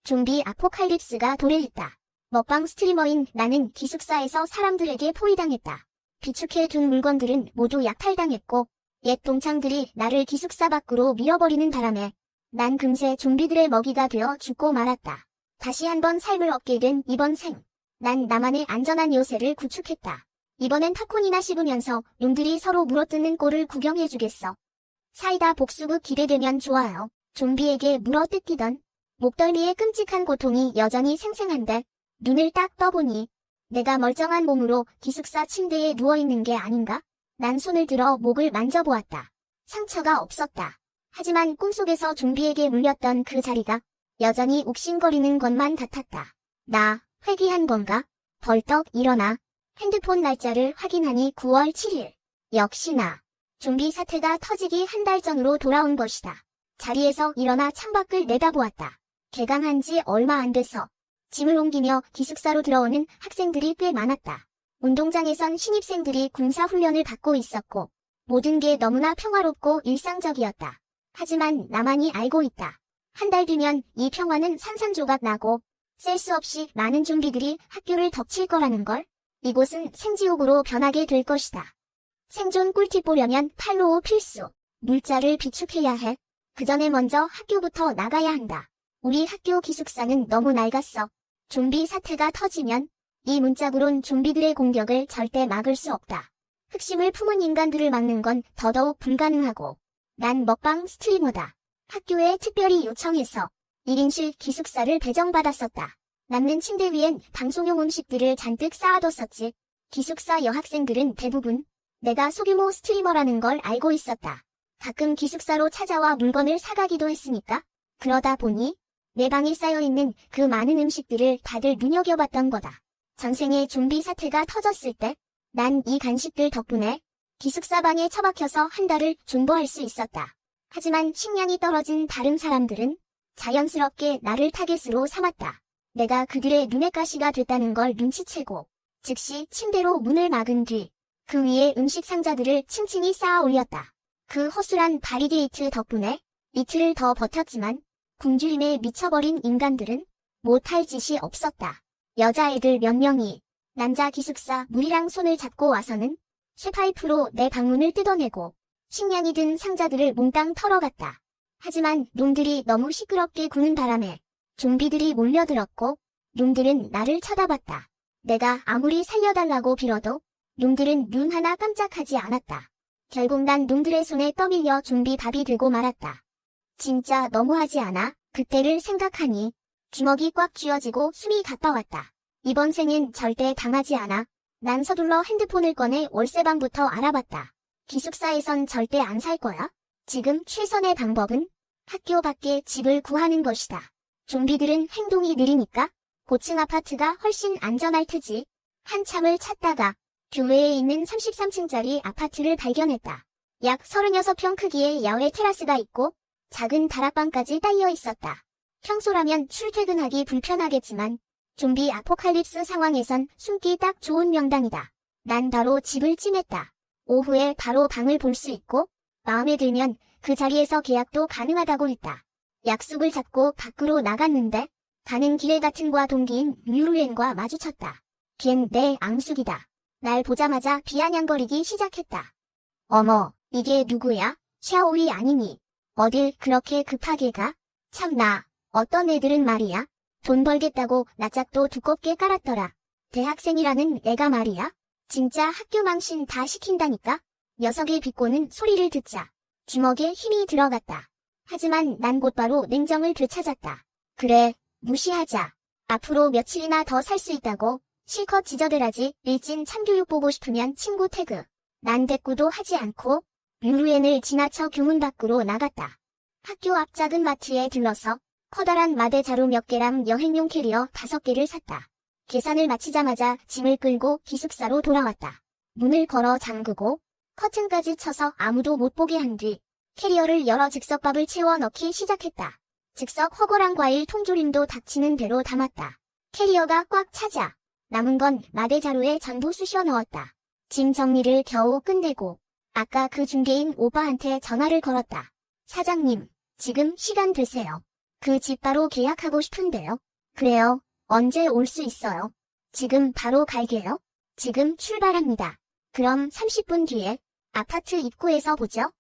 좀비 아포칼립스가 도래했다. 먹방 스트리머인 나는 기숙사에서 사람들에게 포위당했다. 비축해둔 물건들은 모두 약탈당했고 옛 동창들이 나를 기숙사 밖으로 밀어버리는 바람에 난 금세 좀비들의 먹이가 되어 죽고 말았다. 다시 한번 삶을 얻게 된 이번 생. 난 나만의 안전한 요새를 구축했다. 이번엔 팝콘이나 씹으면서 놈들이 서로 물어뜯는 꼴을 구경해주겠어. 사이다 복수극 기대되면 좋아요. 좀비에게 물어뜯기던 목덜미의 끔찍한 고통이 여전히 생생한데 눈을 딱 떠보니 내가 멀쩡한 몸으로 기숙사 침대에 누워있는 게 아닌가? 난 손을 들어 목을 만져보았다. 상처가 없었다. 하지만 꿈속에서 좀비에게 물렸던 그 자리가 여전히 욱신거리는 것만 같았다. 나 회귀한 건가? 벌떡 일어나 핸드폰 날짜를 확인하니 9월 7일. 역시나 좀비 사태가 터지기 한 달 전으로 돌아온 것이다. 자리에서 일어나 창밖을 내다보았다. 개강한 지 얼마 안 돼서 짐을 옮기며 기숙사로 들어오는 학생들이 꽤 많았다. 운동장에선 신입생들이 군사훈련을 받고 있었고 모든 게 너무나 평화롭고 일상적이었다. 하지만 나만이 알고 있다. 한 달 뒤면 이 평화는 산산조각 나고 셀 수 없이 많은 좀비들이 학교를 덮칠 거라는 걸. 이곳은 생지옥으로 변하게 될 것이다. 생존 꿀팁 보려면 팔로우 필수. 물자를 비축해야 해. 그 전에 먼저 학교부터 나가야 한다. 우리 학교 기숙사는 너무 낡았어. 좀비 사태가 터지면 이 문짝으론 좀비들의 공격을 절대 막을 수 없다. 흑심을 품은 인간들을 막는 건 더더욱 불가능하고 난 먹방 스트리머다. 학교에 특별히 요청해서 1인실 기숙사를 배정받았었다. 남는 침대 위엔 방송용 음식들을 잔뜩 쌓아뒀었지. 기숙사 여학생들은 대부분 내가 소규모 스트리머라는 걸 알고 있었다. 가끔 기숙사로 찾아와 물건을 사가기도 했으니까. 그러다 보니 내 방에 쌓여있는 그 많은 음식들을 다들 눈여겨봤던 거다. 전생에 좀비 사태가 터졌을 때 난 이 간식들 덕분에 기숙사 방에 처박혀서 한 달을 존버할 수 있었다. 하지만 식량이 떨어진 다른 사람들은 자연스럽게 나를 타겟으로 삼았다. 내가 그들의 눈의 가시가 됐다는 걸 눈치채고 즉시 침대로 문을 막은 뒤 그 위에 음식 상자들을 층층이 쌓아 올렸다. 그 허술한 바리게이트 덕분에 이틀을 더 버텼지만 굶주림에 미쳐버린 인간들은 못할 짓이 없었다. 여자애들 몇 명이 남자 기숙사 물이랑 손을 잡고 와서는 쇠파이프로 내 방문을 뜯어내고 식량이 든 상자들을 몽땅 털어갔다. 하지만 놈들이 너무 시끄럽게 구는 바람에 좀비들이 몰려들었고 놈들은 나를 쳐다봤다. 내가 아무리 살려달라고 빌어도 놈들은 눈 하나 깜짝하지 않았다. 결국 난 놈들의 손에 떠밀려 좀비 밥이 되고 말았다. 진짜 너무하지 않아? 그때를 생각하니 주먹이 꽉 쥐어지고 숨이 가빠왔다. 이번 생엔 절대 당하지 않아. 난 서둘러 핸드폰을 꺼내 월세방부터 알아봤다. 기숙사에선 절대 안 살 거야. 지금 최선의 방법은 학교 밖에 집을 구하는 것이다. 좀비들은 행동이 느리니까 고층 아파트가 훨씬 안전할 테지. 한참을 찾다가 교외에 있는 33층짜리 아파트를 발견했다. 약 36평 크기의 야외 테라스가 있고 작은 다락방까지 딸려 있었다. 평소라면 출퇴근하기 불편하겠지만 좀비 아포칼립스 상황에선 숨기 딱 좋은 명당이다. 난 바로 집을 찜했다. 오후에 바로 방을 볼 수 있고 마음에 들면 그 자리에서 계약도 가능하다고 했다. 약속을 잡고 밖으로 나갔는데 가는 길에 같은 과 동기인 류루엔과 마주쳤다. 걘 내 앙숙이다. 날 보자마자 비아냥거리기 시작했다. 어머, 이게 누구야? 샤오이 아니니? 어딜 그렇게 급하게 가? 참나, 어떤 애들은 말이야. 돈 벌겠다고 낯짝도 두껍게 깔았더라. 대학생이라는 애가 말이야. 진짜 학교 망신 다 시킨다니까? 녀석의 비꼬는 소리를 듣자 주먹에 힘이 들어갔다. 하지만 난 곧바로 냉정을 되찾았다. 그래, 무시하자. 앞으로 며칠이나 더 살 수 있다고 실컷 지저대라지. 일진 참교육 보고 싶으면 친구 태그. 난 대꾸도 하지 않고 류루엔을 지나쳐 교문 밖으로 나갔다. 학교 앞 작은 마트에 들러서 커다란 마대 자루 몇 개랑 여행용 캐리어 5개를 샀다. 계산을 마치자마자 짐을 끌고 기숙사로 돌아왔다. 문을 걸어 잠그고 커튼까지 쳐서 아무도 못 보게 한 뒤 캐리어를 열어 즉석밥을 채워 넣기 시작했다. 즉석 허거랑 과일 통조림도 닥치는 대로 담았다. 캐리어가 꽉 차자 남은 건 마대 자루에 전부 쑤셔 넣었다. 짐 정리를 겨우 끝내고 아까 그 중개인 오빠한테 전화를 걸었다. 사장님, 지금 시간 되세요. 그 집 바로 계약하고 싶은데요. 그래요. 언제 올 수 있어요? 지금 바로 갈게요. 지금 출발합니다. 그럼 30분 뒤에 아파트 입구에서 보죠.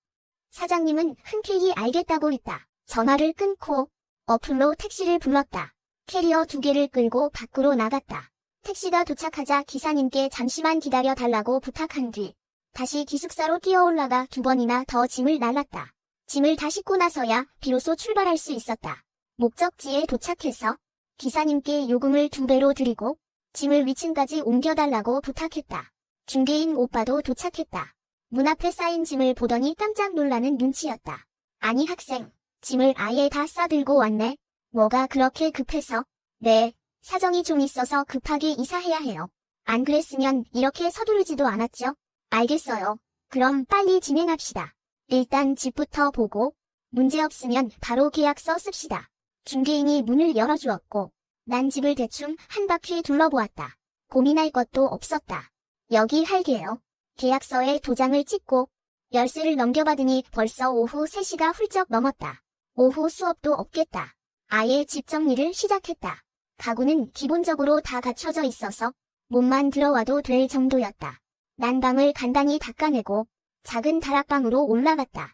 사장님은 흔쾌히 알겠다고 했다. 전화를 끊고 어플로 택시를 불렀다. 캐리어 2개를 끌고 밖으로 나갔다. 택시가 도착하자 기사님께 잠시만 기다려 달라고 부탁한 뒤 다시 기숙사로 뛰어올라가 2번이나 더 짐을 날랐다. 짐을 다 싣고 나서야 비로소 출발할 수 있었다. 목적지에 도착해서 기사님께 요금을 2배로 드리고 짐을 위층까지 옮겨달라고 부탁했다. 중개인 오빠도 도착했다. 문 앞에 쌓인 짐을 보더니 깜짝 놀라는 눈치였다. 아니 학생, 짐을 아예 다 싸들고 왔네. 뭐가 그렇게 급해서? 네, 사정이 좀 있어서 급하게 이사해야 해요. 안 그랬으면 이렇게 서두르지도 않았죠? 알겠어요. 그럼 빨리 진행합시다. 일단 집부터 보고 문제없으면 바로 계약서 씁시다. 중개인이 문을 열어주었고 난 집을 대충 한 바퀴 둘러보았다. 고민할 것도 없었다. 여기 할게요. 계약서에 도장을 찍고 열쇠를 넘겨받으니 벌써 오후 3시가 훌쩍 넘었다. 오후 수업도 없겠다. 아예 집 정리를 시작했다. 가구는 기본적으로 다 갖춰져 있어서 몸만 들어와도 될 정도였다. 난방을 간단히 닦아내고 작은 다락방으로 올라갔다.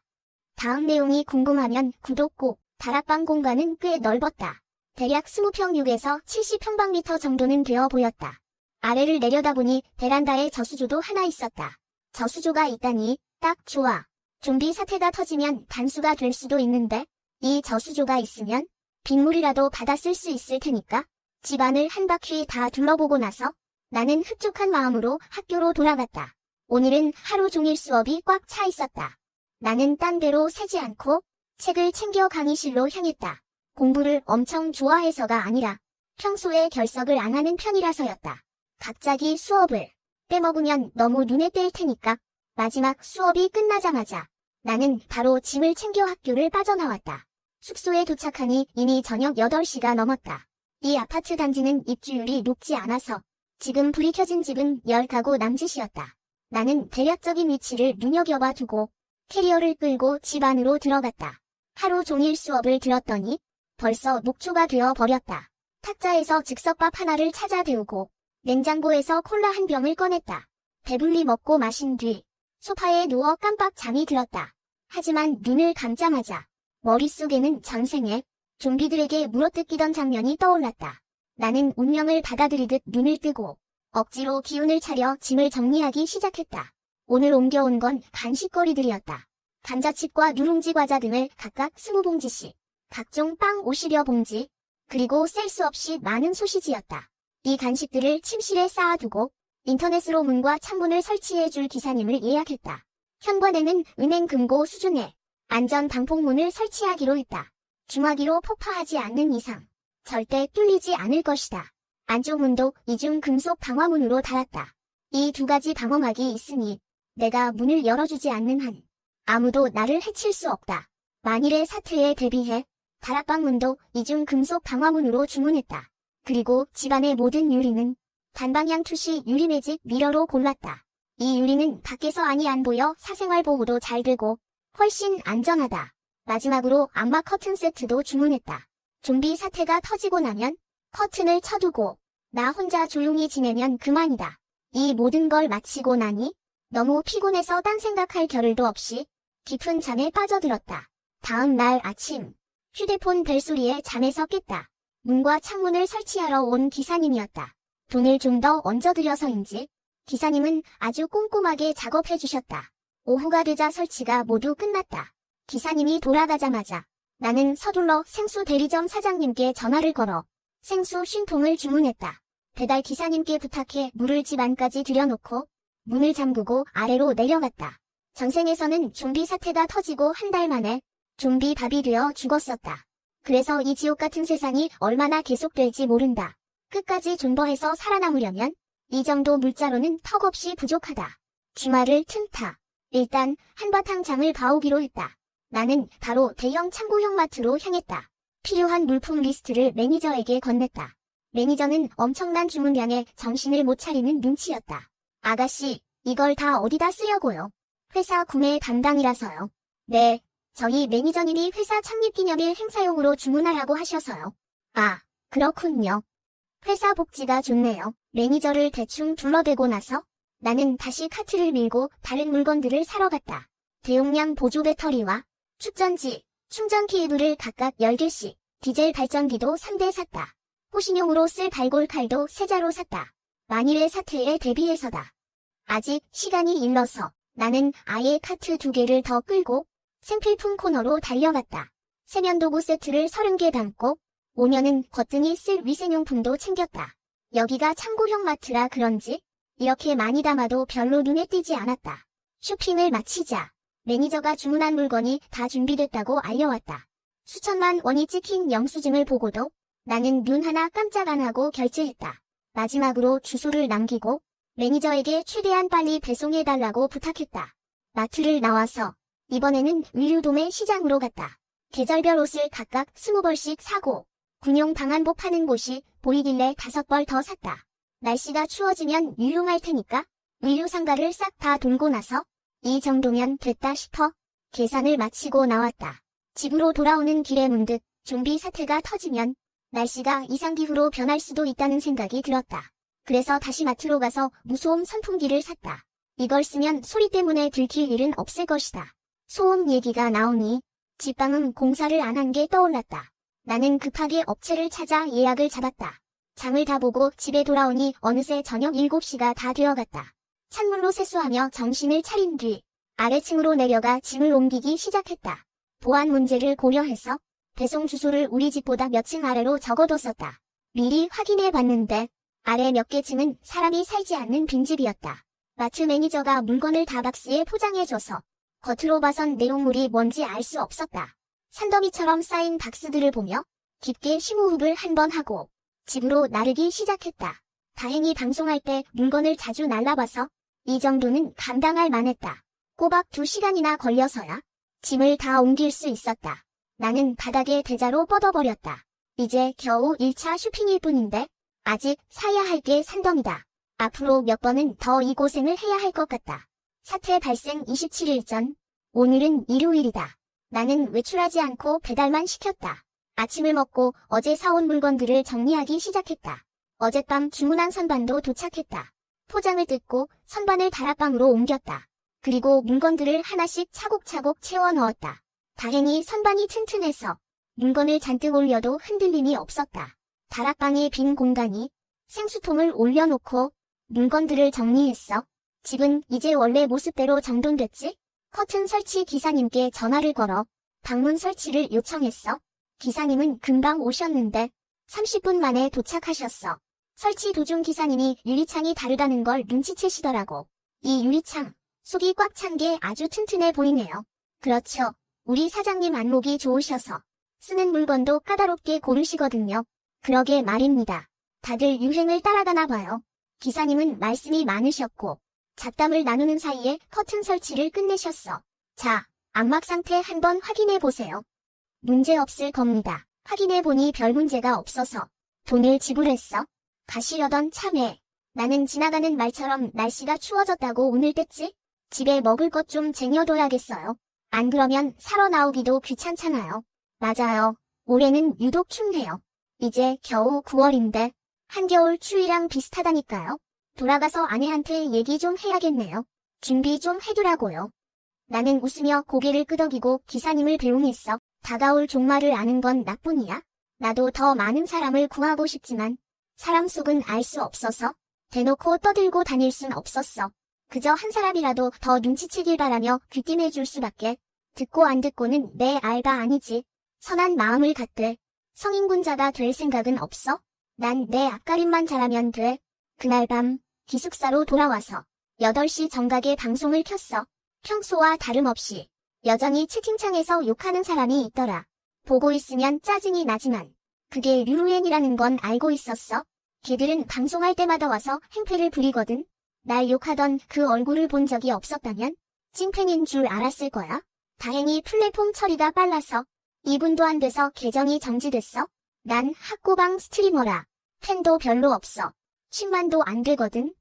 다음 내용이 궁금하면 구독 꼭. 다락방 공간은 꽤 넓었다. 대략 20평6에서 70평방미터 정도는 되어 보였다. 아래를 내려다보니 베란다에 저수조도 하나 있었다. 저수조가 있다니 딱 좋아. 좀비 사태가 터지면 단수가 될 수도 있는데 이 저수조가 있으면 빗물이라도 받아 쓸 수 있을 테니까. 집안을 한 바퀴 다 둘러보고 나서 나는 흡족한 마음으로 학교로 돌아갔다. 오늘은 하루 종일 수업이 꽉 차 있었다. 나는 딴 데로 새지 않고 책을 챙겨 강의실로 향했다. 공부를 엄청 좋아해서가 아니라 평소에 결석을 안 하는 편이라서였다. 갑자기 수업을 빼먹으면 너무 눈에 띌 테니까 마지막 수업이 끝나자마자 나는 바로 짐을 챙겨 학교를 빠져나왔다. 숙소에 도착하니 이미 저녁 8시가 넘었다. 이 아파트 단지는 입주율이 높지 않아서 지금 불이 켜진 집은 10가구 남짓이었다. 나는 대략적인 위치를 눈여겨봐 두고 캐리어를 끌고 집 안으로 들어갔다. 하루 종일 수업을 들었더니 벌써 녹초가 되어 버렸다. 탁자에서 즉석밥 하나를 찾아 데우고 냉장고에서 콜라 한 병을 꺼냈다. 배불리 먹고 마신 뒤 소파에 누워 깜빡 잠이 들었다. 하지만 눈을 감자마자 머릿속에는 전생에 좀비들에게 물어뜯기던 장면이 떠올랐다. 나는 운명을 받아들이듯 눈을 뜨고 억지로 기운을 차려 짐을 정리하기 시작했다. 오늘 옮겨온 건 간식거리들이었다. 감자칩과 누룽지 과자 등을 각각 20봉지씩, 각종 빵 50여 봉지, 그리고 셀 수 없이 많은 소시지였다. 이 간식들을 침실에 쌓아두고 인터넷으로 문과 창문을 설치해줄 기사님을 예약했다. 현관에는 은행 금고 수준의 안전 방폭문을 설치하기로 했다. 중화기로 폭파하지 않는 이상 절대 뚫리지 않을 것이다. 안쪽 문도 이중 금속 방화문으로 달았다. 이 2가지 방어막이 있으니 내가 문을 열어주지 않는 한 아무도 나를 해칠 수 없다. 만일의 사태에 대비해 다락방 문도 이중 금속 방화문으로 주문했다. 그리고 집안의 모든 유리는 단방향 투시 유리 매직 미러로 골랐다. 이 유리는 밖에서 안이 안 보여 사생활 보호도 잘 되고 훨씬 안전하다. 마지막으로 암막 커튼 세트도 주문했다. 좀비 사태가 터지고 나면 커튼을 쳐두고 나 혼자 조용히 지내면 그만이다. 이 모든 걸 마치고 나니 너무 피곤해서 딴 생각할 겨를도 없이 깊은 잠에 빠져들었다. 다음 날 아침 휴대폰 벨소리에 잠에서 깼다. 문과 창문을 설치하러 온 기사님이었다. 돈을 좀 더 얹어드려서인지 기사님은 아주 꼼꼼하게 작업해 주셨다. 오후가 되자 설치가 모두 끝났다. 기사님이 돌아가자마자 나는 서둘러 생수 대리점 사장님께 전화를 걸어 생수 50통을 주문했다. 배달 기사님께 부탁해 물을 집 안까지 들여놓고 문을 잠그고 아래로 내려갔다. 전생에서는 좀비 사태가 터지고 한 달 만에 좀비 밥이 되어 죽었었다. 그래서 이 지옥 같은 세상이 얼마나 계속될지 모른다. 끝까지 존버해서 살아남으려면 이 정도 물자로는 턱없이 부족하다. 주말을 틈타 일단 한바탕 장을 봐오기로 했다. 나는 바로 대형 창고형 마트로 향했다. 필요한 물품 리스트를 매니저에게 건넸다. 매니저는 엄청난 주문량에 정신을 못 차리는 눈치였다. 아가씨, 이걸 다 어디다 쓰려고요? 회사 구매 담당이라서요. 네, 저희 매니저님이 회사 창립기념일 행사용으로 주문하라고 하셔서요. 아, 그렇군요. 회사 복지가 좋네요. 매니저를 대충 둘러대고 나서 나는 다시 카트를 밀고 다른 물건들을 사러 갔다. 대용량 보조 배터리와 축전지, 충전 케이블을 각각 10개씩, 디젤 발전기도 3대 샀다. 호신용으로 쓸 발골칼도 3자루 샀다. 만일의 사태에 대비해서다. 아직 시간이 일러서 나는 아예 카트 2개를 더 끌고 생필품 코너로 달려갔다. 세면도구 세트를 30개 담고 오면은 거뜬히 쓸 위생용품도 챙겼다. 여기가 참고형 마트라 그런지 이렇게 많이 담아도 별로 눈에 띄지 않았다. 쇼핑을 마치자 매니저가 주문한 물건이 다 준비됐다고 알려왔다. 수천만 원이 찍힌 영수증을 보고도 나는 눈 하나 깜짝 안 하고 결제했다. 마지막으로 주소를 남기고 매니저에게 최대한 빨리 배송해달라고 부탁했다. 마트를 나와서 이번에는 의류도매 시장으로 갔다. 계절별 옷을 각각 20벌씩 사고 군용 방한복 파는 곳이 보이길래 5벌 더 샀다. 날씨가 추워지면 유용할 테니까 의류 상가를 싹 다 돌고 나서 이 정도면 됐다 싶어 계산을 마치고 나왔다. 집으로 돌아오는 길에 문득 좀비 사태가 터지면 날씨가 이상기후로 변할 수도 있다는 생각이 들었다. 그래서 다시 마트로 가서 무소음 선풍기를 샀다. 이걸 쓰면 소리 때문에 들킬 일은 없을 것이다. 소음 얘기가 나오니 집방음 공사를 안 한 게 떠올랐다. 나는 급하게 업체를 찾아 예약을 잡았다. 장을 다 보고 집에 돌아오니 어느새 저녁 7시가 다 되어갔다. 찬물로 세수하며 정신을 차린 뒤 아래층으로 내려가 짐을 옮기기 시작했다. 보안 문제를 고려해서 배송 주소를 우리 집보다 몇 층 아래로 적어뒀었다. 미리 확인해 봤는데 아래 몇 개 층은 사람이 살지 않는 빈집이었다. 마트 매니저가 물건을 다 박스에 포장해줘서 겉으로 봐선 내용물이 뭔지 알 수 없었다. 산더미처럼 쌓인 박스들을 보며 깊게 심호흡을 한번 하고 집으로 나르기 시작했다. 다행히 방송할 때 물건을 자주 날라봐서 이 정도는 감당할 만했다. 꼬박 2시간이나 걸려서야 짐을 다 옮길 수 있었다. 나는 바닥에 대자로 뻗어버렸다. 이제 겨우 1차 쇼핑일 뿐인데 아직 사야 할 게 산더미다. 앞으로 몇 번은 더 이 고생을 해야 할 것 같다. 사태 발생 27일 전, 오늘은 일요일이다. 나는 외출하지 않고 배달만 시켰다. 아침을 먹고 어제 사온 물건들을 정리하기 시작했다. 어젯밤 주문한 선반도 도착했다. 포장을 뜯고 선반을 다락방으로 옮겼다. 그리고 물건들을 하나씩 차곡차곡 채워 넣었다. 다행히 선반이 튼튼해서 물건을 잔뜩 올려도 흔들림이 없었다. 다락방에 빈 공간이 생수통을 올려놓고 물건들을 정리했어. 집은 이제 원래 모습대로 정돈됐지? 커튼 설치 기사님께 전화를 걸어 방문 설치를 요청했어. 기사님은 금방 오셨는데 30분 만에 도착하셨어. 설치 도중 기사님이 유리창이 다르다는 걸 눈치채시더라고. 이 유리창, 속이 꽉 찬 게 아주 튼튼해 보이네요. 그렇죠. 우리 사장님 안목이 좋으셔서 쓰는 물건도 까다롭게 고르시거든요. 그러게 말입니다. 다들 유행을 따라가나 봐요. 기사님은 말씀이 많으셨고 잡담을 나누는 사이에 커튼 설치를 끝내셨어. 자, 안막 상태 한번 확인해 보세요. 문제 없을 겁니다. 확인해 보니 별 문제가 없어서 돈을 지불했어. 가시려던 참에 나는 지나가는 말처럼 날씨가 추워졌다고 오늘 뗐지? 집에 먹을 것 좀 쟁여둬야겠어요. 안 그러면 사러 나오기도 귀찮잖아요. 맞아요. 올해는 유독 춥네요. 이제 겨우 9월인데 한겨울 추위랑 비슷하다니까요. 돌아가서 아내한테 얘기 좀 해야겠네요. 준비 좀 해두라고요. 나는 웃으며 고개를 끄덕이고 기사님을 배웅했어. 다가올 종말을 아는 건 나뿐이야. 나도 더 많은 사람을 구하고 싶지만 사람 속은 알 수 없어서 대놓고 떠들고 다닐 순 없었어. 그저 한 사람이라도 더 눈치채길 바라며 귀띔해줄 수밖에. 듣고 안 듣고는 내 알바 아니지. 선한 마음을 갖되 성인군자가 될 생각은 없어? 난 내 앞가림만 잘하면 돼. 그날 밤 기숙사로 돌아와서 8시 정각에 방송을 켰어. 평소와 다름없이 여전히 채팅창에서 욕하는 사람이 있더라. 보고 있으면 짜증이 나지만 그게 류루엔이라는 건 알고 있었어. 걔들은 방송할 때마다 와서 행패를 부리거든. 날 욕하던 그 얼굴을 본 적이 없었다면 찐팬인 줄 알았을 거야. 다행히 플랫폼 처리가 빨라서 2분도 안 돼서 계정이 정지됐어. 난 학고방 스트리머라. 팬도 별로 없어. 10만도 안 되거든.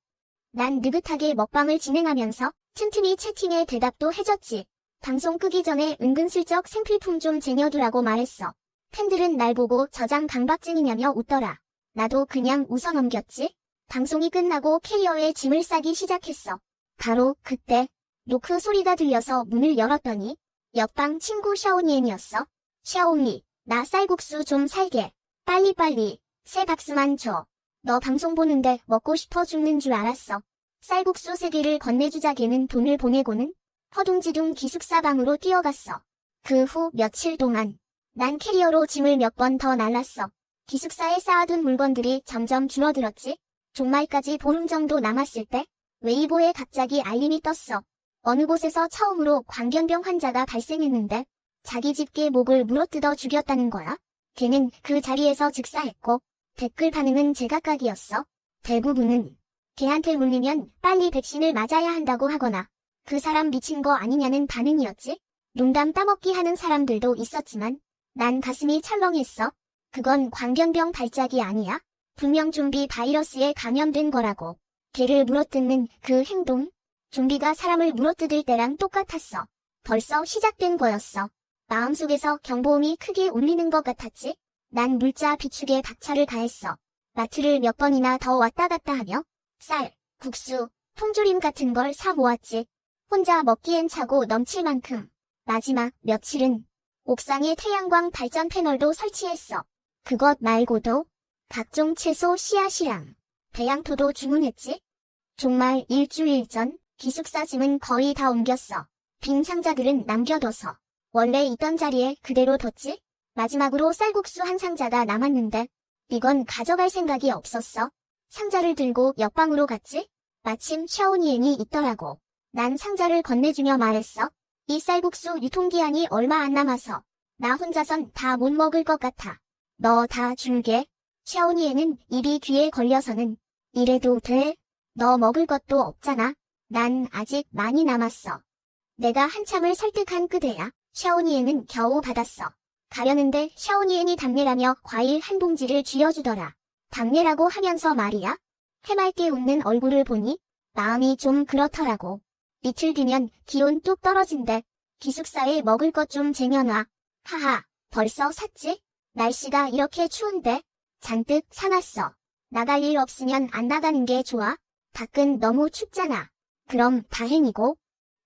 난 느긋하게 먹방을 진행하면서 틈틈이 채팅에 대답도 해줬지. 방송 끄기 전에 은근슬쩍 생필품 좀 쟁여두라고 말했어. 팬들은 날 보고 저장 강박증이냐며 웃더라. 나도 그냥 웃어 넘겼지. 방송이 끝나고 캐리어에 짐을 싸기 시작했어. 바로 그때 노크 소리가 들려서 문을 열었더니 옆방 친구 샤오니엔이었어. 샤오미, 나 쌀국수 좀 살게. 빨리빨리. 새 박스만 줘. 너 방송 보는데 먹고 싶어 죽는 줄 알았어. 쌀국수 3개를 건네주자. 걔는 돈을 보내고는 허둥지둥 기숙사 방으로 뛰어갔어. 그 후 며칠 동안 난 캐리어로 짐을 몇 번 더 날랐어. 기숙사에 쌓아둔 물건들이 점점 줄어들었지. 종말까지 보름 정도 남았을 때 웨이보에 갑자기 알림이 떴어. 어느 곳에서 처음으로 광견병 환자가 발생했는데 자기 집게 목을 물어뜯어 죽였다는 거야. 걔는 그 자리에서 즉사했고 댓글 반응은 제각각이었어. 대부분은 걔한테 물리면 빨리 백신을 맞아야 한다고 하거나 그 사람 미친 거 아니냐는 반응이었지. 농담 따먹기 하는 사람들도 있었지만 난 가슴이 철렁했어. 그건 광견병 발작이 아니야. 분명 좀비 바이러스에 감염된 거라고. 걔를 물어뜯는 그 행동, 좀비가 사람을 물어뜯을 때랑 똑같았어. 벌써 시작된 거였어. 마음속에서 경보음이 크게 울리는 것 같았지. 난 물자 비축에 박차를 가했어. 마트를 몇 번이나 더 왔다 갔다 하며 쌀, 국수, 통조림 같은 걸 사 모았지. 혼자 먹기엔 차고 넘칠 만큼. 마지막 며칠은 옥상에 태양광 발전 패널도 설치했어. 그것 말고도 각종 채소 씨앗이랑 배양토도 주문했지. 정말 일주일 전 기숙사 짐은 거의 다 옮겼어. 빈 상자들은 남겨둬서 원래 있던 자리에 그대로 뒀지. 마지막으로 쌀국수 한 상자가 남았는데 이건 가져갈 생각이 없었어. 상자를 들고 옆방으로 갔지. 마침 샤오니엔이 있더라고. 난 상자를 건네주며 말했어. 이 쌀국수 유통기한이 얼마 안 남아서 나 혼자선 다 못 먹을 것 같아. 너 다 줄게. 샤오니엔은 입이 귀에 걸려서는 이래도 돼? 너 먹을 것도 없잖아. 난 아직 많이 남았어. 내가 한참을 설득한 끄대야 샤오니엔은 겨우 받았어. 가려는데 샤오니엔이 답례라며 과일 한 봉지를 쥐어주더라. 답례라고 하면서 말이야. 해맑게 웃는 얼굴을 보니 마음이 좀 그렇더라고. 이틀 뒤면 기온 뚝 떨어진대. 기숙사에 먹을 것 좀 쟁여놔. 하하, 벌써 샀지? 날씨가 이렇게 추운데 잔뜩 사놨어. 나갈 일 없으면 안 나가는 게 좋아. 밖은 너무 춥잖아. 그럼 다행이고.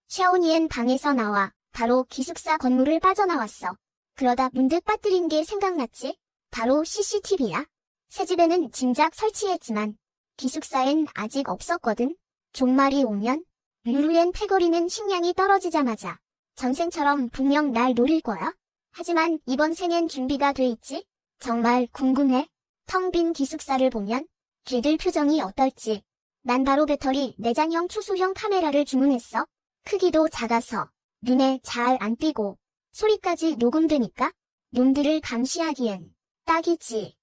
샤오니엔 방에서 나와 바로 기숙사 건물을 빠져나왔어. 그러다 문득 빠뜨린 게 생각났지. 바로 CCTV야. 새 집에는 진작 설치했지만 기숙사엔 아직 없었거든. 종말이 오면 룰루엔 패거리는 식량이 떨어지자마자 전생처럼 분명 날 노릴 거야. 하지만 이번 생엔 준비가 돼 있지. 정말 궁금해. 텅 빈 기숙사를 보면 걔들 표정이 어떨지. 난 바로 배터리 내장형 초소형 카메라를 주문했어. 크기도 작아서 눈에 잘 안 띄고 소리까지 녹음되니까 놈들을 감시하기엔 딱이지.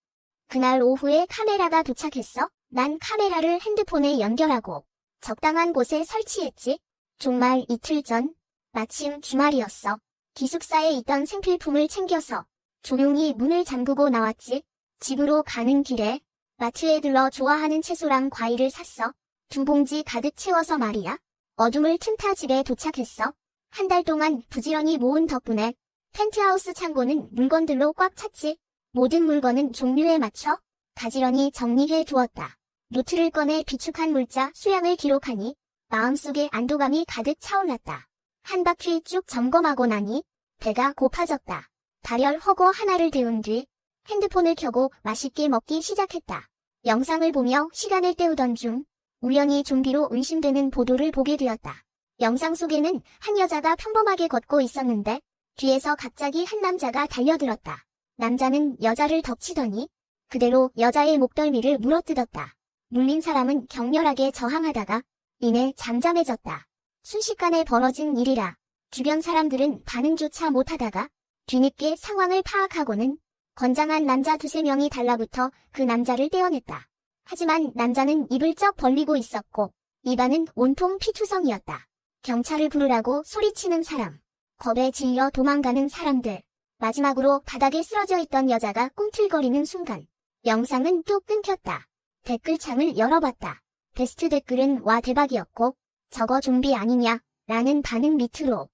그날 오후에 카메라가 도착했어. 난 카메라를 핸드폰에 연결하고 적당한 곳에 설치했지. 정말 이틀 전 마침 주말이었어. 기숙사에 있던 생필품을 챙겨서 조용히 문을 잠그고 나왔지. 집으로 가는 길에 마트에 들러 좋아하는 채소랑 과일을 샀어. 2봉지 가득 채워서 말이야. 어둠을 틈타 집에 도착했어. 한 달 동안 부지런히 모은 덕분에 펜트하우스 창고는 물건들로 꽉 찼지. 모든 물건은 종류에 맞춰 가지런히 정리해 두었다. 노트를 꺼내 비축한 물자 수량을 기록하니 마음속에 안도감이 가득 차올랐다. 한 바퀴 쭉 점검하고 나니 배가 고파졌다. 발열 허거 하나를 데운 뒤 핸드폰을 켜고 맛있게 먹기 시작했다. 영상을 보며 시간을 때우던 중 우연히 좀비로 의심되는 보도를 보게 되었다. 영상 속에는 한 여자가 평범하게 걷고 있었는데 뒤에서 갑자기 한 남자가 달려들었다. 남자는 여자를 덮치더니 그대로 여자의 목덜미를 물어뜯었다. 물린 사람은 격렬하게 저항하다가 이내 잠잠해졌다. 순식간에 벌어진 일이라 주변 사람들은 반응조차 못하다가 뒤늦게 상황을 파악하고는 건장한 남자 2~3명이 달라붙어 그 남자를 떼어냈다. 하지만 남자는 입을 쩍 벌리고 있었고 입안은 온통 피투성이었다. 경찰을 부르라고 소리치는 사람, 겁에 질려 도망가는 사람들, 마지막으로 바닥에 쓰러져 있던 여자가 꿈틀거리는 순간 영상은 뚝 끊겼다. 댓글창을 열어봤다. 베스트 댓글은 와 대박이었고 저거 좀비 아니냐 라는 반응 밑으로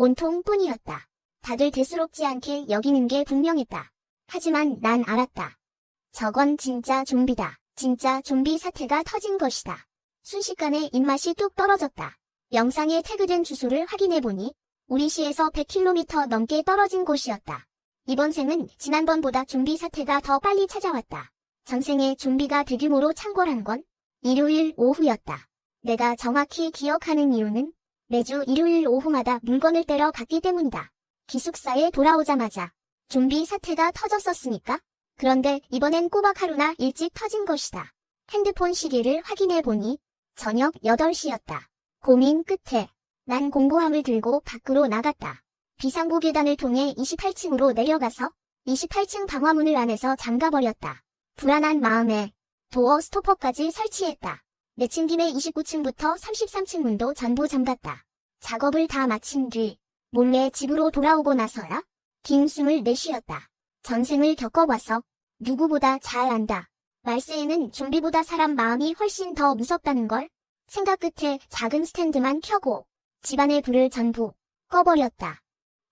온통 뿐이었다. 다들 대수롭지 않게 여기는 게 분명했다. 하지만 난 알았다. 저건 진짜 좀비다. 진짜 좀비 사태가 터진 것이다. 순식간에 입맛이 뚝 떨어졌다. 영상에 태그된 주소를 확인해보니 우리 시에서 100km 넘게 떨어진 곳이었다. 이번 생은 지난번보다 좀비 사태가 더 빨리 찾아왔다. 전생에 좀비가 대규모로 창궐한 건 일요일 오후였다. 내가 정확히 기억하는 이유는 매주 일요일 오후마다 물건을 떼러 갔기 때문이다. 기숙사에 돌아오자마자 좀비 사태가 터졌었으니까. 그런데 이번엔 꼬박 하루나 일찍 터진 것이다. 핸드폰 시계를 확인해보니 저녁 8시였다. 고민 끝에 난 공고함을 들고 밖으로 나갔다. 비상구 계단을 통해 28층으로 내려가서 28층 방화문을 안에서 잠가버렸다. 불안한 마음에 도어 스토퍼까지 설치했다. 내친 김에 29층부터 33층 문도 전부 잠갔다. 작업을 다 마친 뒤 몰래 집으로 돌아오고 나서야 긴 숨을 내쉬었다. 전생을 겪어봐서 누구보다 잘 안다. 말세에는 좀비보다 사람 마음이 훨씬 더 무섭다는 걸. 생각 끝에 작은 스탠드만 켜고 집안의 불을 전부 꺼버렸다.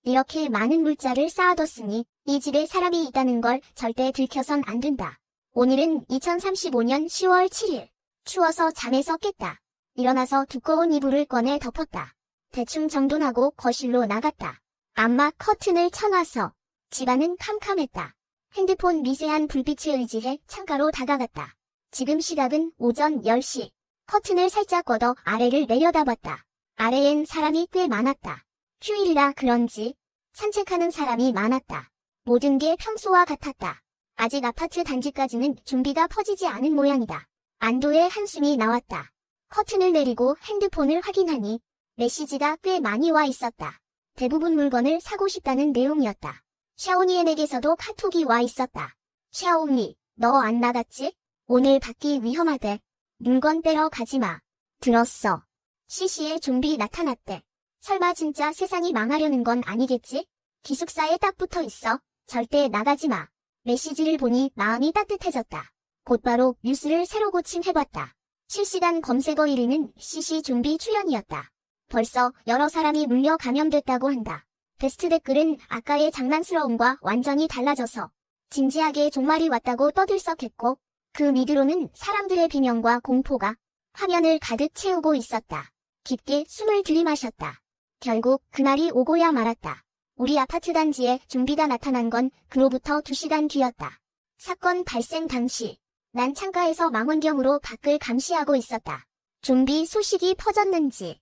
이렇게 많은 물자를 쌓아뒀으니 이 집에 사람이 있다는 걸 절대 들켜선 안 된다. 오늘은 2035년 10월 7일. 추워서 잠에서 깼다. 일어나서 두꺼운 이불을 꺼내 덮었다. 대충 정돈하고 거실로 나갔다. 암막 커튼을 쳐놔서 집안은 캄캄했다. 핸드폰 미세한 불빛에 의지해 창가로 다가갔다. 지금 시각은 오전 10시. 커튼을 살짝 걷어 아래를 내려다봤다. 아래엔 사람이 꽤 많았다. 휴일이라 그런지 산책하는 사람이 많았다. 모든 게 평소와 같았다. 아직 아파트 단지까지는 좀비가 퍼지지 않은 모양이다. 안도의 한숨이 나왔다. 커튼을 내리고 핸드폰을 확인하니 메시지가 꽤 많이 와 있었다. 대부분 물건을 사고 싶다는 내용이었다. 샤오니엔에게서도 카톡이 와 있었다. 샤오미, 너 안 나갔지? 오늘 밖이 위험하대. 물건 떼러 가지마. 들었어. CC에 좀비 나타났대. 설마 진짜 세상이 망하려는 건 아니겠지? 기숙사에 딱 붙어 있어. 절대 나가지마. 메시지를 보니 마음이 따뜻해졌다. 곧바로 뉴스를 새로 고침해봤다. 실시간 검색어 1위는 CC 좀비 출연이었다. 벌써 여러 사람이 물려 감염됐다고 한다. 베스트 댓글은 아까의 장난스러움과 완전히 달라져서 진지하게 종말이 왔다고 떠들썩했고 그 밑으로는 사람들의 비명과 공포가 화면을 가득 채우고 있었다. 깊게 숨을 들이마셨다. 결국 그날이 오고야 말았다. 우리 아파트 단지에 좀비가 나타난 건 그로부터 2시간 뒤였다. 사건 발생 당시 난 창가에서 망원경으로 밖을 감시하고 있었다. 좀비 소식이 퍼졌는지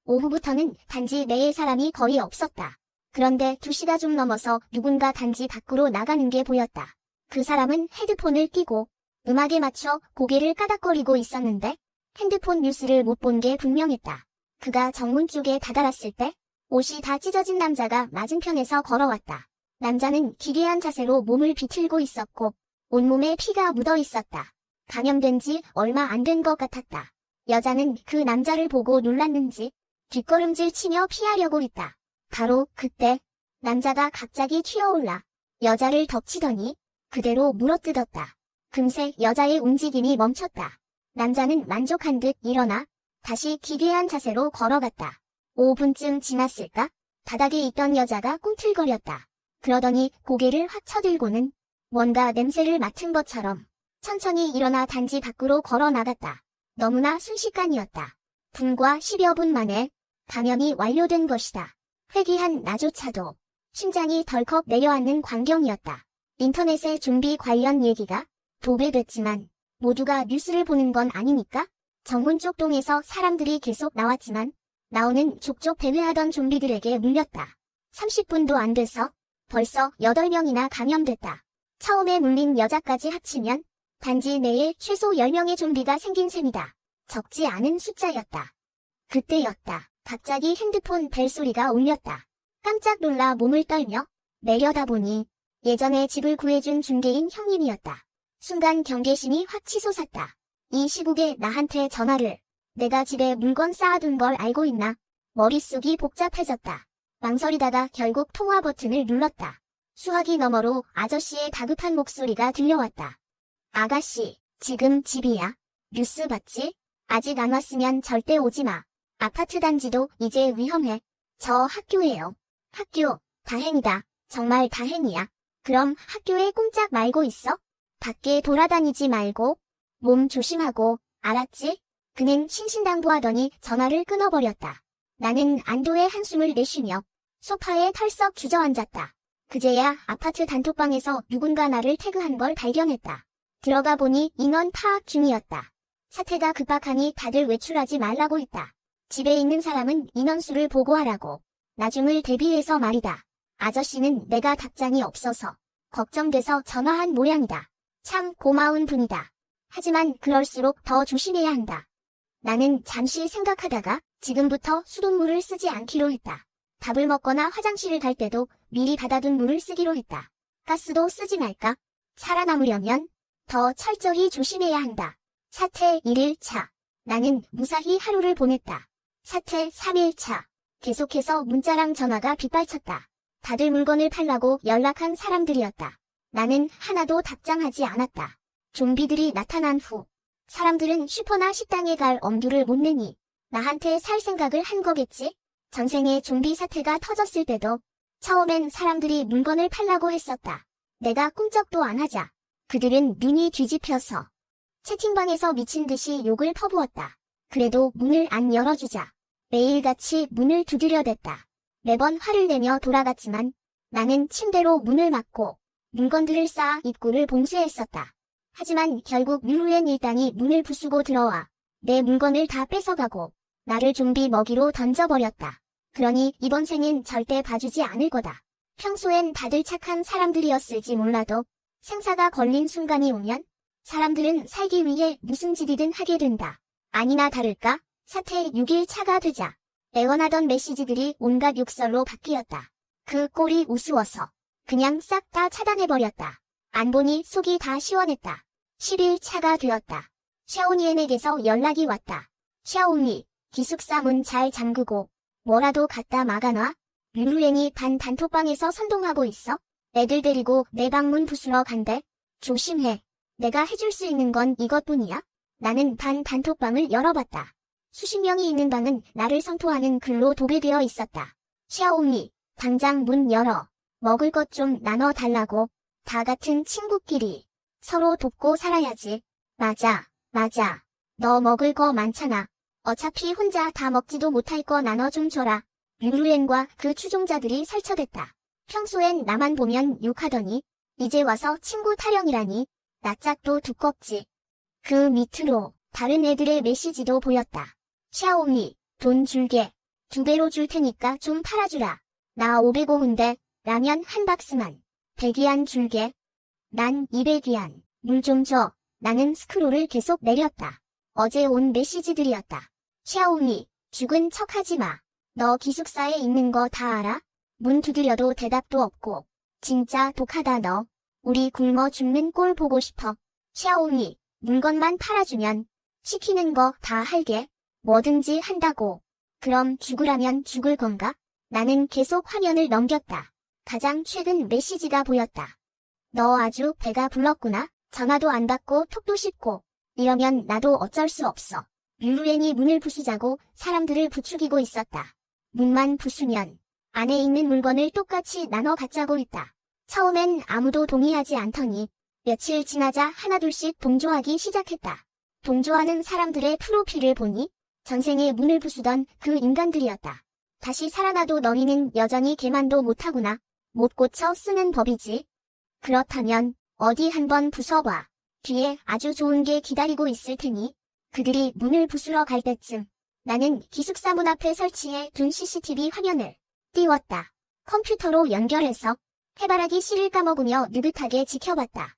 오후부터는 단지 내에 사람이 거의 없었다. 그런데 2시가 좀 넘어서 누군가 단지 밖으로 나가는 게 보였다. 그 사람은 헤드폰을 끼고 음악에 맞춰 고개를 까닥거리고 있었는데 핸드폰 뉴스를 못 본 게 분명했다. 그가 정문 쪽에 다다랐을 때 옷이 다 찢어진 남자가 맞은편에서 걸어왔다. 남자는 기괴한 자세로 몸을 비틀고 있었고 온몸에 피가 묻어 있었다. 감염된 지 얼마 안 된 것 같았다. 여자는 그 남자를 보고 놀랐는지 뒷걸음질 치며 피하려고 했다. 바로 그때 남자가 갑자기 튀어올라 여자를 덮치더니 그대로 물어뜯었다. 금세 여자의 움직임이 멈췄다. 남자는 만족한 듯 일어나 다시 기괴한 자세로 걸어갔다. 5분쯤 지났을까? 바닥에 있던 여자가 꿈틀거렸다. 그러더니 고개를 확 쳐들고는 뭔가 냄새를 맡은 것처럼 천천히 일어나 단지 밖으로 걸어 나갔다. 너무나 순식간이었다. 불과 10여 분 만에 감염이 완료된 것이다. 회귀한 나조차도 심장이 덜컥 내려앉는 광경이었다. 인터넷에 좀비 관련 얘기가 도배됐지만 모두가 뉴스를 보는 건 아니니까 정문 쪽 동에서 사람들이 계속 나왔지만 나오는 족족 배회하던 좀비들에게 물렸다. 30분도 안 돼서 벌써 8명이나 감염됐다. 처음에 물린 여자까지 합치면 단지 내에 최소 10명의 좀비가 생긴 셈이다. 적지 않은 숫자였다. 그때였다. 갑자기 핸드폰 벨소리가 울렸다. 깜짝 놀라 몸을 떨며 내려다보니 예전에 집을 구해준 중개인 형님이었다. 순간 경계심이 확 치솟았다. 이 시국에 나한테 전화를. 내가 집에 물건 쌓아둔 걸 알고 있나? 머릿속이 복잡해졌다. 망설이다가 결국 통화 버튼을 눌렀다. 수화기 너머로 아저씨의 다급한 목소리가 들려왔다. 아가씨, 지금 집이야? 뉴스 봤지? 아직 안 왔으면 절대 오지 마. 아파트 단지도 이제 위험해. 저 학교예요. 학교, 다행이다. 정말 다행이야. 그럼 학교에 꼼짝 말고 있어? 밖에 돌아다니지 말고. 몸 조심하고, 알았지? 그는 신신당부하더니 전화를 끊어버렸다. 나는 안도의 한숨을 내쉬며 소파에 털썩 주저앉았다. 그제야 아파트 단톡방에서 누군가 나를 태그한 걸 발견했다. 들어가 보니 인원 파악 중이었다. 사태가 급박하니 다들 외출하지 말라고 했다. 집에 있는 사람은 인원수를 보고하라고. 나중을 대비해서 말이다. 아저씨는 내가 답장이 없어서 걱정돼서 전화한 모양이다. 참 고마운 분이다. 하지만 그럴수록 더 조심해야 한다. 나는 잠시 생각하다가 지금부터 수돗물을 쓰지 않기로 했다. 밥을 먹거나 화장실을 갈 때도 미리 받아둔 물을 쓰기로 했다. 가스도 쓰지 말까? 살아남으려면 더 철저히 조심해야 한다. 사태 1일차. 나는 무사히 하루를 보냈다. 사태 3일차. 계속해서 문자랑 전화가 빗발쳤다. 다들 물건을 팔라고 연락한 사람들이었다. 나는 하나도 답장하지 않았다. 좀비들이 나타난 후 사람들은 슈퍼나 식당에 갈 엄두를 못 내니 나한테 살 생각을 한 거겠지? 전생에 좀비 사태가 터졌을 때도 처음엔 사람들이 물건을 팔라고 했었다. 내가 꿈쩍도 안 하자 그들은 눈이 뒤집혀서 채팅방에서 미친 듯이 욕을 퍼부었다. 그래도 문을 안 열어주자 매일같이 문을 두드려댔다. 매번 화를 내며 돌아갔지만 나는 침대로 문을 막고 물건들을 쌓아 입구를 봉쇄했었다. 하지만 결국 뮬루엔 일당이 문을 부수고 들어와 내 물건을 다 뺏어가고 나를 좀비 먹이로 던져버렸다. 그러니 이번 생엔 절대 봐주지 않을 거다. 평소엔 다들 착한 사람들이었을지 몰라도 생사가 걸린 순간이 오면 사람들은 살기 위해 무슨 짓이든 하게 된다. 아니나 다를까 사태 6일 차가 되자 애원하던 메시지들이 온갖 욕설로 바뀌었다. 그 꼴이 우스워서 그냥 싹 다 차단해버렸다. 안 보니 속이 다 시원했다. 10일 차가 되었다. 샤오니엔에게서 연락이 왔다. 샤오니, 기숙사 문 잘 잠그고 뭐라도 갖다 막아놔. 류루엔이 반 단톡방에서 선동하고 있어. 애들 데리고 내 방문 부수러 간대. 조심해. 내가 해줄 수 있는 건 이것뿐이야. 나는 반 단톡방을 열어봤다. 수십 명이 있는 방은 나를 성토하는 글로 도배되어 있었다. 샤오미, 당장 문 열어. 먹을 것 좀 나눠달라고. 다 같은 친구끼리 서로 돕고 살아야지. 맞아. 너 먹을 거 많잖아. 어차피 혼자 다 먹지도 못할 거 나눠 좀 줘라. 류루엔과 그 추종자들이 설쳐댔다. 평소엔 나만 보면 욕하더니 이제 와서 친구 타령이라니. 낯짝도 두껍지. 그 밑으로 다른 애들의 메시지도 보였다. 샤오미, 돈 줄게. 2배로 줄 테니까 좀 팔아주라. 나 505인데 라면 한 박스만. 100위안 줄게. 난 200위안. 물 좀 줘. 나는 스크롤을 계속 내렸다. 어제 온 메시지들이었다. 샤오미, 죽은 척하지 마. 너 기숙사에 있는 거 다 알아? 문 두드려도 대답도 없고. 진짜 독하다 너. 우리 굶어 죽는 꼴 보고 싶어. 샤오미, 물건만 팔아주면 시키는 거 다 할게. 뭐든지 한다고. 그럼 죽으라면 죽을 건가? 나는 계속 화면을 넘겼다. 가장 최근 메시지가 보였다. 너 아주 배가 불렀구나. 전화도 안 받고 톡도 씹고. 이러면 나도 어쩔 수 없어. 류루엔이 문을 부수자고 사람들을 부추기고 있었다. 문만 부수면 안에 있는 물건을 똑같이 나눠 갖자고 했다. 처음엔 아무도 동의하지 않더니 며칠 지나자 하나둘씩 동조하기 시작했다. 동조하는 사람들의 프로필을 보니 전생에 문을 부수던 그 인간들이었다. 다시 살아나도 너희는 여전히 개만도 못하구나. 못 고쳐 쓰는 법이지. 그렇다면 어디 한번 부숴봐. 뒤에 아주 좋은 게 기다리고 있을 테니. 그들이 문을 부수러 갈 때쯤 나는 기숙사 문 앞에 설치해 둔 CCTV 화면을 띄웠다. 컴퓨터로 연결해서 해바라기 씨를 까먹으며 느긋하게 지켜봤다.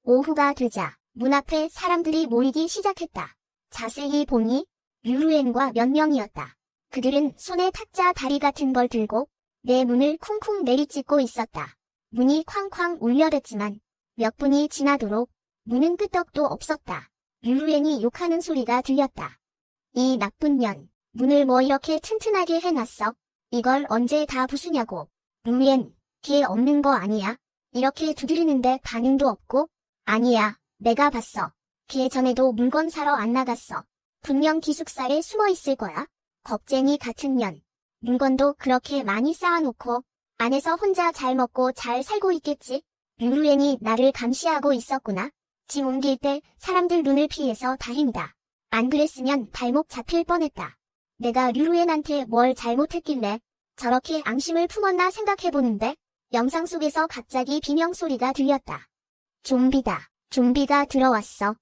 오후가 되자 문 앞에 사람들이 모이기 시작했다. 자세히 보니 류루엔과 몇 명이었다. 그들은 손에 탁자 다리 같은 걸 들고 내 문을 쿵쿵 내리찍고 있었다. 문이 쾅쾅 울려댔지만 몇 분이 지나도록 문은 끄떡도 없었다. 류루엔이 욕하는 소리가 들렸다. 이 나쁜 년, 문을 뭐 이렇게 튼튼하게 해놨어? 이걸 언제 다 부수냐고. 류루엔, 기회 없는 거 아니야? 이렇게 두드리는데 반응도 없고? 아니야, 내가 봤어. 걔 전에도 물건 사러 안 나갔어. 분명 기숙사에 숨어 있을 거야. 겁쟁이 같은 년. 물건도 그렇게 많이 쌓아놓고 안에서 혼자 잘 먹고 잘 살고 있겠지. 류루엔이 나를 감시하고 있었구나. 짐 옮길 때 사람들 눈을 피해서 다행이다. 안 그랬으면 발목 잡힐 뻔했다. 내가 류루엔한테 뭘 잘못했길래 저렇게 앙심을 품었나 생각해보는데 영상 속에서 갑자기 비명소리가 들렸다. 좀비다. 좀비가 들어왔어.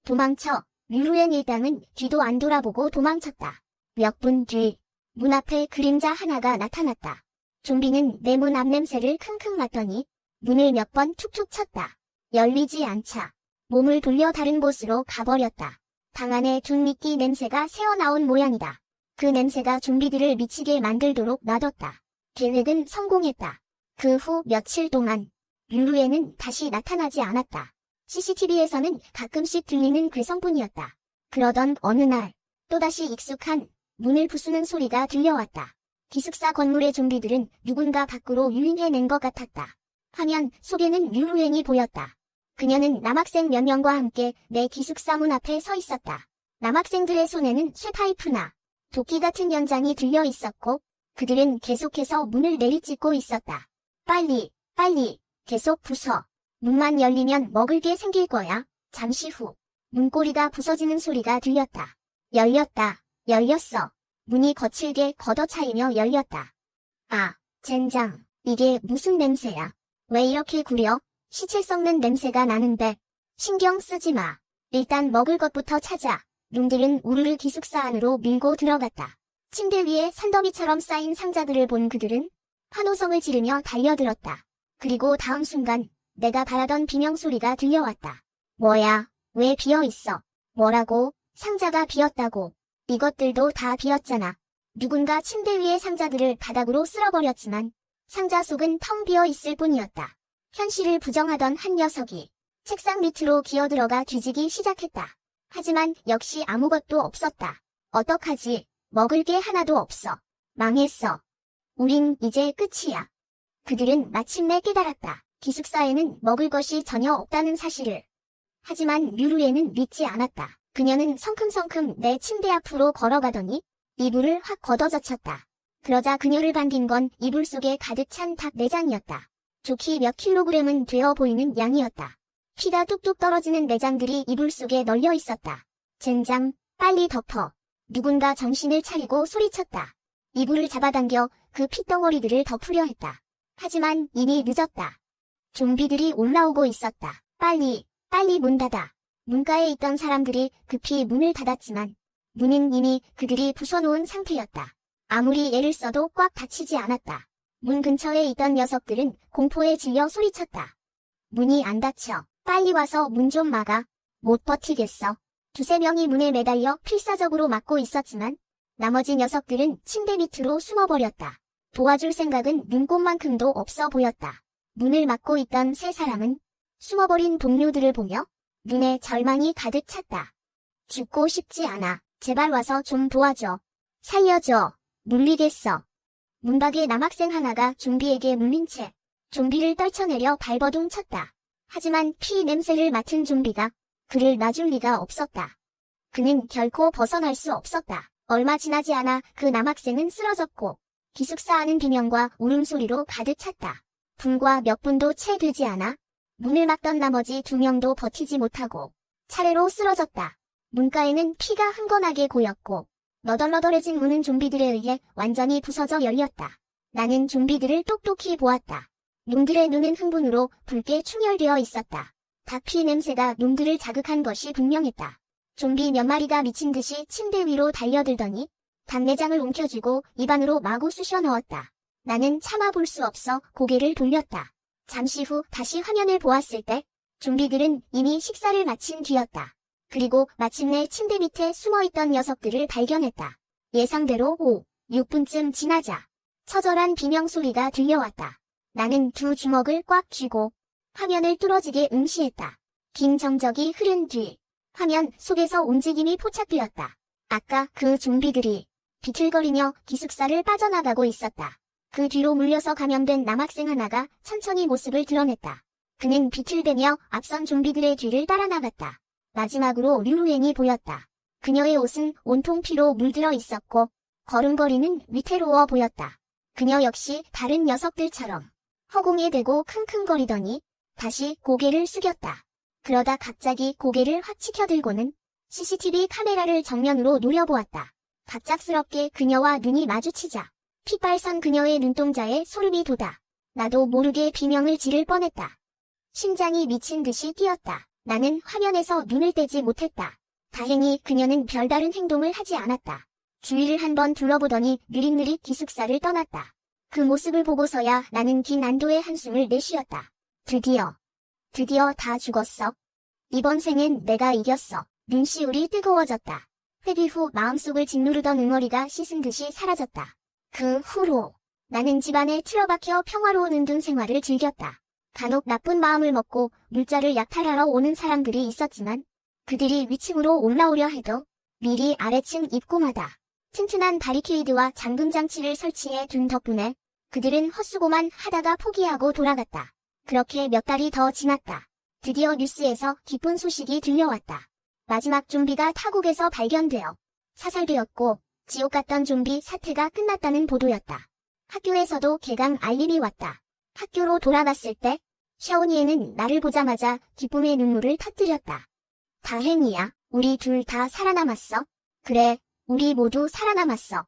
도망쳐. 류루엔 일당은 뒤도 안 돌아보고 도망쳤다. 몇 분 뒤, 문 앞에 그림자 하나가 나타났다. 좀비는 내 문 앞 냄새를 킁킁 맡더니 문을 몇 번 툭툭 쳤다. 열리지 않자 몸을 돌려 다른 곳으로 가버렸다. 방 안에 둔 미끼 냄새가 새어나온 모양이다. 그 냄새가 좀비들을 미치게 만들도록 놔뒀다. 계획은 성공했다. 그 후 며칠 동안 류루엔은 다시 나타나지 않았다. CCTV에서는 가끔씩 들리는 괴성뿐이었다. 그러던 어느 날 또다시 익숙한 문을 부수는 소리가 들려왔다. 기숙사 건물의 좀비들은 누군가 밖으로 유인해낸 것 같았다. 화면 속에는 류루엔이 보였다. 그녀는 남학생 몇 명과 함께 내 기숙사 문 앞에 서 있었다. 남학생들의 손에는 쇠파이프나 도끼 같은 연장이 들려 있었고 그들은 계속해서 문을 내리찍고 있었다. 빨리, 빨리, 계속 부숴. 문만 열리면 먹을 게 생길 거야. 잠시 후 문고리가 부서지는 소리가 들렸다. 열렸다. 열렸어. 문이 거칠게 걷어차이며 열렸다. 아, 젠장. 이게 무슨 냄새야? 왜 이렇게 구려? 시체 썩는 냄새가 나는데. 신경 쓰지 마. 일단 먹을 것부터 찾아. 놈들은 우르르 기숙사 안으로 밀고 들어갔다. 침대 위에 산더미처럼 쌓인 상자들을 본 그들은 환호성을 지르며 달려들었다. 그리고 다음 순간 내가 바라던 비명소리가 들려왔다. 뭐야? 왜 비어있어? 뭐라고? 상자가 비었다고. 이것들도 다 비었잖아. 누군가 침대 위의 상자들을 바닥으로 쓸어버렸지만 상자 속은 텅 비어 있을 뿐이었다. 현실을 부정하던 한 녀석이 책상 밑으로 기어들어가 뒤지기 시작했다. 하지만 역시 아무것도 없었다. 어떡하지? 먹을 게 하나도 없어. 망했어. 우린 이제 끝이야. 그들은 마침내 깨달았다. 기숙사에는 먹을 것이 전혀 없다는 사실을. 하지만 류루에는 믿지 않았다. 그녀는 성큼성큼 내 침대 앞으로 걸어가더니 이불을 확 걷어젖혔다. 그러자 그녀를 반긴 건 이불 속에 가득 찬 닭 내장이었다. 좋기 몇 킬로그램은 되어 보이는 양이었다. 피가 뚝뚝 떨어지는 내장들이 이불 속에 널려 있었다. 젠장, 빨리 덮어. 누군가 정신을 차리고 소리쳤다. 이불을 잡아당겨 그 핏덩어리들을 덮으려 했다. 하지만 이미 늦었다. 좀비들이 올라오고 있었다. 빨리, 빨리 문 닫아. 문가에 있던 사람들이 급히 문을 닫았지만 문은 이미 그들이 부숴놓은 상태였다. 아무리 애를 써도 꽉 닫히지 않았다. 문 근처에 있던 녀석들은 공포에 질려 소리쳤다. 문이 안 닫혀. 빨리 와서 문 좀 막아. 못 버티겠어. 두세 명이 문에 매달려 필사적으로 막고 있었지만 나머지 녀석들은 침대 밑으로 숨어버렸다. 도와줄 생각은 눈꼽만큼도 없어 보였다. 문을 막고 있던 세 사람은 숨어버린 동료들을 보며 눈에 절망이 가득 찼다. 죽고 싶지 않아. 제발 와서 좀 도와줘. 살려줘. 물리겠어. 문 밖에 남학생 하나가 좀비에게 물린 채 좀비를 떨쳐내려 발버둥 쳤다. 하지만 피 냄새를 맡은 좀비가 그를 놔줄 리가 없었다. 그는 결코 벗어날 수 없었다. 얼마 지나지 않아 그 남학생은 쓰러졌고 기숙사 안은 비명과 울음소리로 가득 찼다. 불과 몇 분도 채 되지 않아 문을 막던 나머지 두 명도 버티지 못하고 차례로 쓰러졌다. 문가에는 피가 흥건하게 고였고 너덜너덜해진 문은 좀비들에 의해 완전히 부서져 열렸다. 나는 좀비들을 똑똑히 보았다. 놈들의 눈은 흥분으로 붉게 충혈되어 있었다. 닭피 냄새가 놈들을 자극한 것이 분명했다. 좀비 몇 마리가 미친 듯이 침대 위로 달려들더니 닭내장을 움켜쥐고 입안으로 마구 쑤셔 넣었다. 나는 참아볼 수 없어 고개를 돌렸다. 잠시 후 다시 화면을 보았을 때 좀비들은 이미 식사를 마친 뒤였다. 그리고 마침내 침대 밑에 숨어있던 녀석들을 발견했다. 예상대로 5, 6분쯤 지나자 처절한 비명소리가 들려왔다. 나는 두 주먹을 꽉 쥐고 화면을 뚫어지게 응시했다. 긴 정적이 흐른 뒤 화면 속에서 움직임이 포착되었다. 아까 그 좀비들이 비틀거리며 기숙사를 빠져나가고 있었다. 그 뒤로 물려서 감염된 남학생 하나가 천천히 모습을 드러냈다. 그는 비틀대며 앞선 좀비들의 뒤를 따라 나갔다. 마지막으로 류루엔이 보였다. 그녀의 옷은 온통 피로 물들어 있었고 걸음걸이는 위태로워 보였다. 그녀 역시 다른 녀석들처럼 허공에 대고 킁킁거리더니 다시 고개를 숙였다. 그러다 갑자기 고개를 확 치켜들고는 CCTV 카메라를 정면으로 노려보았다. 갑작스럽게 그녀와 눈이 마주치자 핏발선 그녀의 눈동자에 소름이 돋아 나도 모르게 비명을 지를 뻔했다. 심장이 미친 듯이 뛰었다. 나는 화면에서 눈을 떼지 못했다. 다행히 그녀는 별다른 행동을 하지 않았다. 주위를 한번 둘러보더니 느릿느릿 기숙사를 떠났다. 그 모습을 보고서야 나는 긴 안도의 한숨을 내쉬었다. 드디어 다 죽었어. 이번 생엔 내가 이겼어. 눈시울이 뜨거워졌다. 회귀 후 마음속을 짓누르던 응어리가 씻은 듯이 사라졌다. 그 후로 나는 집안에 틀어박혀 평화로운 은둔 생활을 즐겼다. 간혹 나쁜 마음을 먹고 물자를 약탈하러 오는 사람들이 있었지만 그들이 위층으로 올라오려 해도 미리 아래층 입구마다 튼튼한 바리케이드와 잠금장치를 설치해 둔 덕분에 그들은 헛수고만 하다가 포기하고 돌아갔다. 그렇게 몇 달이 더 지났다. 드디어 뉴스에서 기쁜 소식이 들려왔다. 마지막 좀비가 타국에서 발견되어 사살되었고 지옥 같던 좀비 사태가 끝났다는 보도였다. 학교에서도 개강 알림이 왔다. 학교로 돌아갔을 때 샤오니에는 나를 보자마자 기쁨의 눈물을 터뜨렸다. 다행이야. 우리 둘 다 살아남았어. 그래, 우리 모두 살아남았어.